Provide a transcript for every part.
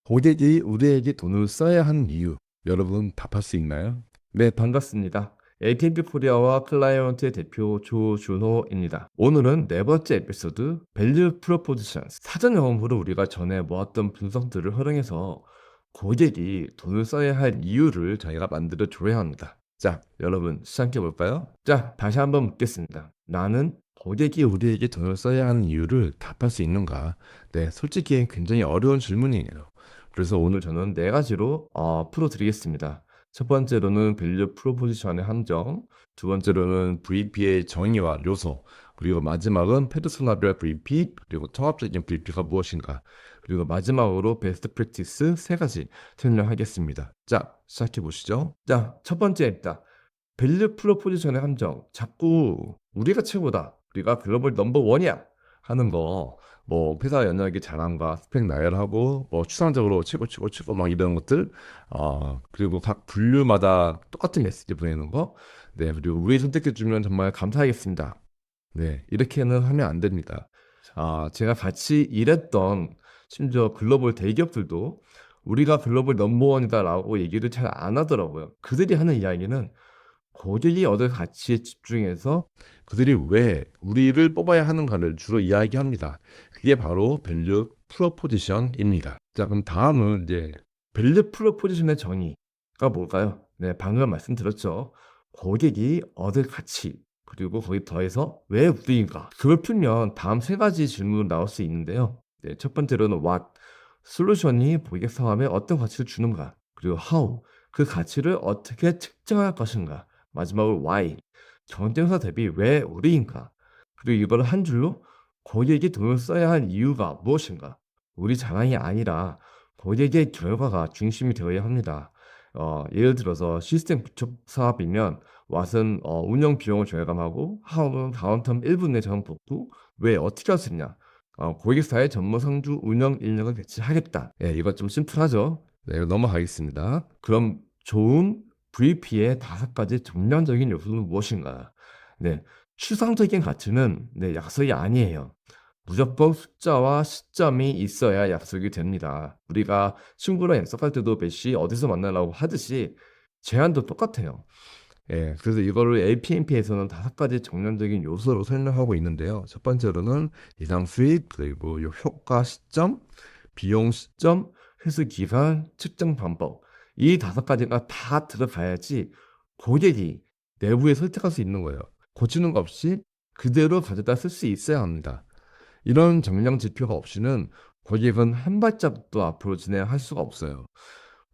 고객이 우리에게 돈을 써야 하는 이유, 여러분 답할 수 있나요? 네, 반갑습니다. AT&T 코리아와 클라이언트의 대표 조준호입니다. 오늘은 네 번째 에피소드 Value Propositions 사전 영업으로 우리가 전에 모았던 분석들을 활용해서 고객이 돈을 써야 할 이유를 저희가 만들어 줘야 합니다. 자, 여러분 시작해 볼까요? 자, 다시 한번 묻겠습니다. 나는 고객이 우리에게 돈을 써야 하는 이유를 답할 수 있는가? 네, 솔직히 굉장히 어려운 질문이에요. 그래서 오늘 오늘 저는 네 가지로 풀어드리겠습니다. 첫 번째로는 밸류 프로포지션의 함정, 두 번째로는 VP의 정의와 요소, 그리고 마지막은 페르소나별 VP, 그리고 통합적인 VP가 무엇인가? 그리고 마지막으로 베스트 프랙티스 세 가지 설명하겠습니다. 자, 시작해 보시죠. 자, 첫 번째입니다. 밸류 프로포지션의 함정. 자꾸 우리가 최고다. 우리가 글로벌 넘버 원이야. 하는 거, 뭐 회사 연예계 자랑과 스펙 나열하고 뭐 추상적으로 최고 최고 최고 막 이런 것들, 그리고 각 분류마다 똑같은 메시지 보내는 거, 네, 그리고 우리 선택해 주면 정말 감사하겠습니다. 네, 이렇게는 하면 안 됩니다. 제가 같이 일했던 심지어 글로벌 대기업들도 우리가 글로벌 넘버원이다라고 얘기를 잘 안 하더라고요. 그들이 하는 이야기는 고객이 얻을 가치에 집중해서 그들이 왜 우리를 뽑아야 하는가를 주로 이야기합니다. 그게 바로 밸류 프로포지션입니다. 자, 그럼 다음은 이제 밸류 프로포지션의 정의가 뭘까요? 네, 방금 말씀드렸죠. 고객이 얻을 가치, 그리고 거기 더해서 왜 우리인가? 그걸 풀면 다음 세 가지 질문이 나올 수 있는데요. 네, 첫 번째로는 what, 솔루션이 고객 상황에 어떤 가치를 주는가? 그리고 how, 그 가치를 어떻게 측정할 것인가? 마지막으로 why, 경쟁사 대비 왜 우리인가? 그리고 이걸 한 줄로 고객이 돈을 써야 할 이유가 무엇인가? 우리 자랑이 아니라 고객의 결과가 중심이 되어야 합니다. 예를 들어서 시스템 구축 사업이면 왓은 운영 비용을 절감하고 하우는 다운타임 1분 내 저장 복구. 왜 어떻게 할 수 있냐? 고객사의 전문 상주 운영 인력을 배치하겠다. 예, 이거 좀 심플하죠? 네, 넘어가겠습니다. 그럼 좋은 VP의 다섯 가지 정량적인 요소는 무엇인가? 네, 추상적인 가치는 네, 약속이 아니에요. 무조건 숫자와 시점이 있어야 약속이 됩니다. 우리가 친구랑 약속할 때도 몇 시 어디서 만나라고 하듯이 제안도 똑같아요. 예, 그래서 이거를 APMP에서는 다섯 가지 정량적인 요소로 설명하고 있는데요. 첫 번째로는 예상 수익, 그리고 요 효과 시점, 비용 시점, 회수 기간, 측정 방법. 이 다섯 가지가 다 들어가야지 고객이 내부에 설득할 수 있는 거예요. 고치는 거 없이 그대로 가져다 쓸 수 있어야 합니다. 이런 정량 지표가 없이는 고객은 한 발자국도 앞으로 진행할 수가 없어요.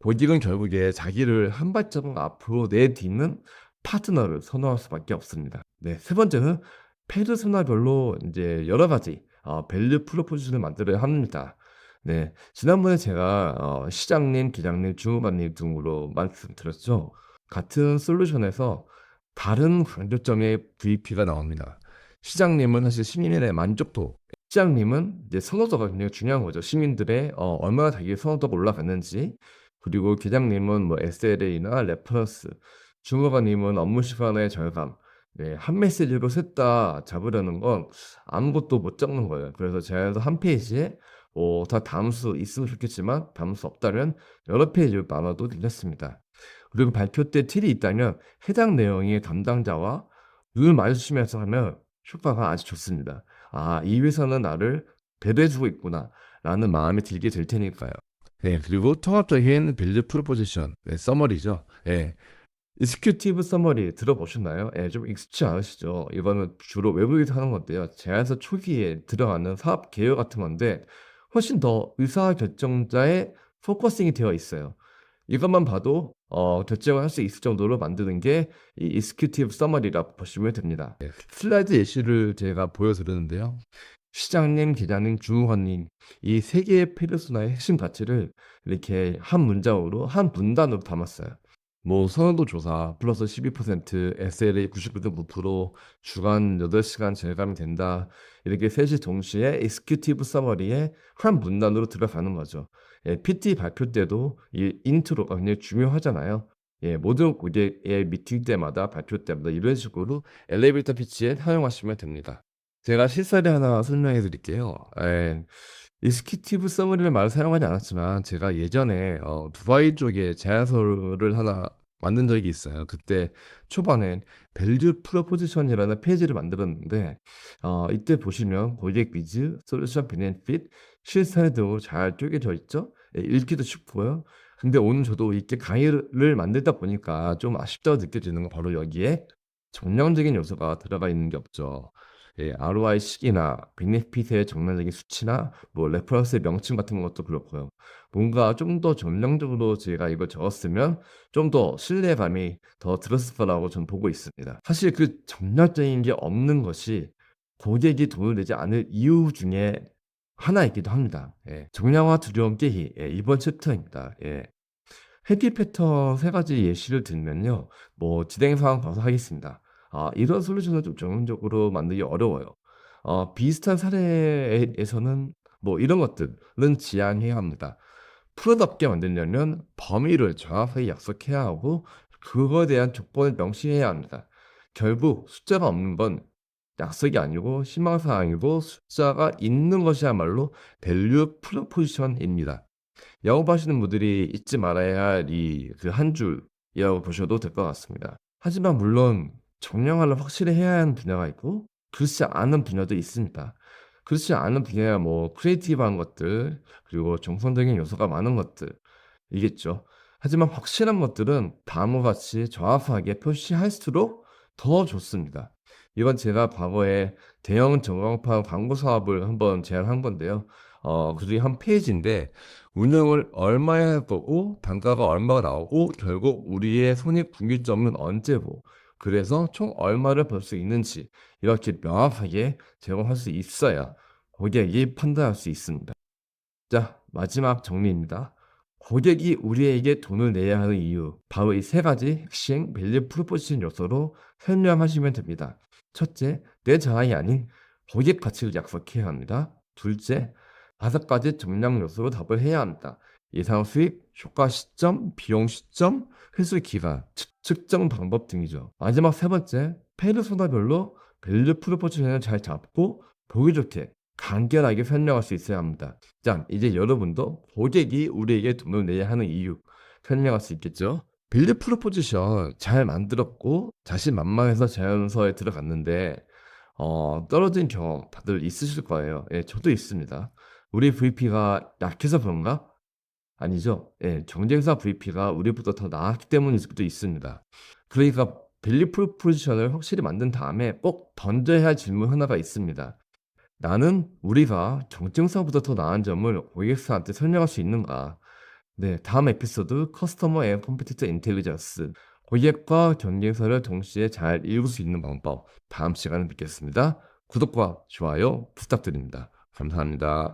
고객은 결국에 자기를 한 발자국 앞으로 내딛는 파트너를 선호할 수밖에 없습니다. 네, 세 번째는 페르소나별로 이제 여러 가지 밸류 프로포지션을 만들어야 합니다. 네, 지난번에 제가 시장님, 기장님, 주무관님 등으로 말씀드렸죠. 같은 솔루션에서 다른 강조점의 VP가 나옵니다. 시장님은 사실 시민의 만족도, 시장님은 이제 선호도가 굉장히 중요한 거죠. 시민들의 얼마나 자기 선호도가 올라갔는지, 그리고 기장님은 뭐 SLA나 레퍼런스, 주무관님은 업무 시간의 절감. 네, 한 메시지로 셋 다 잡으려는 건 아무것도 못 잡는 거예요. 그래서 제가 한 페이지에 다 담수 있으면 좋겠지만 담수 없다면 여러 페이지로 나눠도 괜찮습니다. 그리고 발표 때 틸이 있다면 해당 내용의 담당자와 눈을 마주치면서 하면 효과가 아주 좋습니다. 이 회사는 나를 배려해주고 있구나 라는 마음이 들게 될 테니까요. 네, 그리고 통합적인 빌드 프로포지션, 네, 서머리죠. 예, 익스큐티브 서머리 들어보셨나요? 예, 좀 익숙치 않으시죠? 이거는 주로 외국에서 하는 건데요. 제안서 초기에 들어가는 사업 개요 같은 건데 훨씬 더 의사결정자의 포커싱이 되어 있어요. 이것만 봐도 결정을 할 수 있을 정도로 만드는 게 이 익스큐티브 서머리라고 보시면 됩니다. 예, 슬라이드 예시를 제가 보여드렸는데요. 시장님, 기자님, 주무관님 이 세 개의 페르소나의 핵심 가치를 이렇게 한 문장으로 한 문단으로 담았어요. 뭐 선호도 조사 플러스 12%, SLA 90% 무프로 주간 8시간 절감이 된다. 이렇게 셋이 동시에 익스큐티브 서머리에 한 문단으로 들어가는 거죠. 예, PT 발표 때도 이 인트로가 굉장히 중요하잖아요. 예, 모든 고객의 미팅 때마다 발표 때마다 이런 식으로 엘리베이터 피치에 사용하시면 됩니다. 제가 실사례 하나 설명해 드릴게요. 예, 익스큐티브 서머리를 말 사용하지 않았지만 제가 예전에 두바이 쪽에 제안서를 하나 만든 적이 있어요. 그때 초반에 밸류 프로포지션이라는 페이지를 만들었는데 이때 보시면 고객 니즈, 솔루션 베네핏, 실사례 등으로 잘 쪼개져 있죠. 예, 읽기도 쉽고요. 근데 오늘 저도 이렇게 강의를 만들다 보니까 좀 아쉽다고 느껴지는 건 바로 여기에 정량적인 요소가 들어가 있는 게 없죠. 예, ROI 시기나 베네핏의 정량적인 수치나 뭐 레퍼런스의 명칭 같은 것도 그렇고요. 뭔가 좀 더 전략적으로 제가 이걸 적었으면 좀 더 신뢰감이 더 들었을 거라고 저는 보고 있습니다. 사실 그 전략적인 게 없는 것이 고객이 돈을 내지 않을 이유 중에 하나이기도 합니다. 예, 정량화 두려움 깨기. 예, 이번 챕터입니다. 예. 회귀 패턴 세 가지 예시를 들면요. 뭐 진행 상황 봐서 하겠습니다. 이런 솔루션을 좀 전문적으로 만들기 어려워요. 비슷한 사례에서는 뭐 이런 것들은 지양해야 합니다. 프로답게 만들려면 범위를 정확하게 약속해야 하고 그거에 대한 조건을 명시해야 합니다. 결국 숫자가 없는 건 약속이 아니고 희망사항이고 숫자가 있는 것이야말로 밸류 프로포지션입니다. 영업하시는 분들이 잊지 말아야 할 이 그 한 줄이라고 보셔도 될 것 같습니다. 하지만 물론 정량화를 확실히 해야 하는 분야가 있고 그렇지 않은 분야도 있습니다. 그렇지 않은 분야야 뭐 크리에이티브한 것들 그리고 정성적인 요소가 많은 것들이겠죠. 하지만 확실한 것들은 다음과 같이 정확하게 표시할수록 더 좋습니다. 이건 제가 과거에 대형 전광판 광고 사업을 한번 제안한 건데요. 그중에 한 페이지인데 운영을 얼마에 해보고 단가가 얼마가 나오고 결국 우리의 손익분기점은 언제고 그래서 총 얼마를 벌 수 있는지 이렇게 명확하게 제공할 수 있어야 고객이 판단할 수 있습니다. 자, 마지막 정리입니다. 고객이 우리에게 돈을 내야 하는 이유, 바로 이 세 가지 핵심 밸류 프로포지션 요소로 설명하시면 됩니다. 첫째, 내 자랑이 아닌 고객 가치를 약속해야 합니다. 둘째, 다섯 가지 정량 요소로 답을 해야 합니다. 예상 수익, 효과 시점, 비용 시점, 회수 기간, 측정 방법 등이죠. 마지막 세 번째, 페르소나별로 밸류 프로포지션을 잘 잡고 보기 좋게 간결하게 설명할 수 있어야 합니다. 자, 이제 여러분도 고객이 우리에게 돈을 내야 하는 이유 설명할 수 있겠죠? 빌드 프로포지션 잘 만들었고 자신만만해서 제안서에 들어갔는데 떨어진 경험 다들 있으실 거예요. 예, 저도 있습니다. 우리 VP가 약해서 그런가? 아니죠. 예, 경쟁사 VP가 우리보다 더 나았기 때문일 수도 있습니다. 그러니까 밸류 프로포지션을 확실히 만든 다음에 꼭 던져야 할 질문 하나가 있습니다. 나는 우리가 경쟁사보다 더 나은 점을 고객사한테 설명할 수 있는가? 네, 다음 에피소드 커스터머 앤 컴피티터 인텔리전스 고객과 경쟁사를 동시에 잘 이룰 수 있는 방법 다음 시간에 뵙겠습니다. 구독과 좋아요 부탁드립니다. 감사합니다.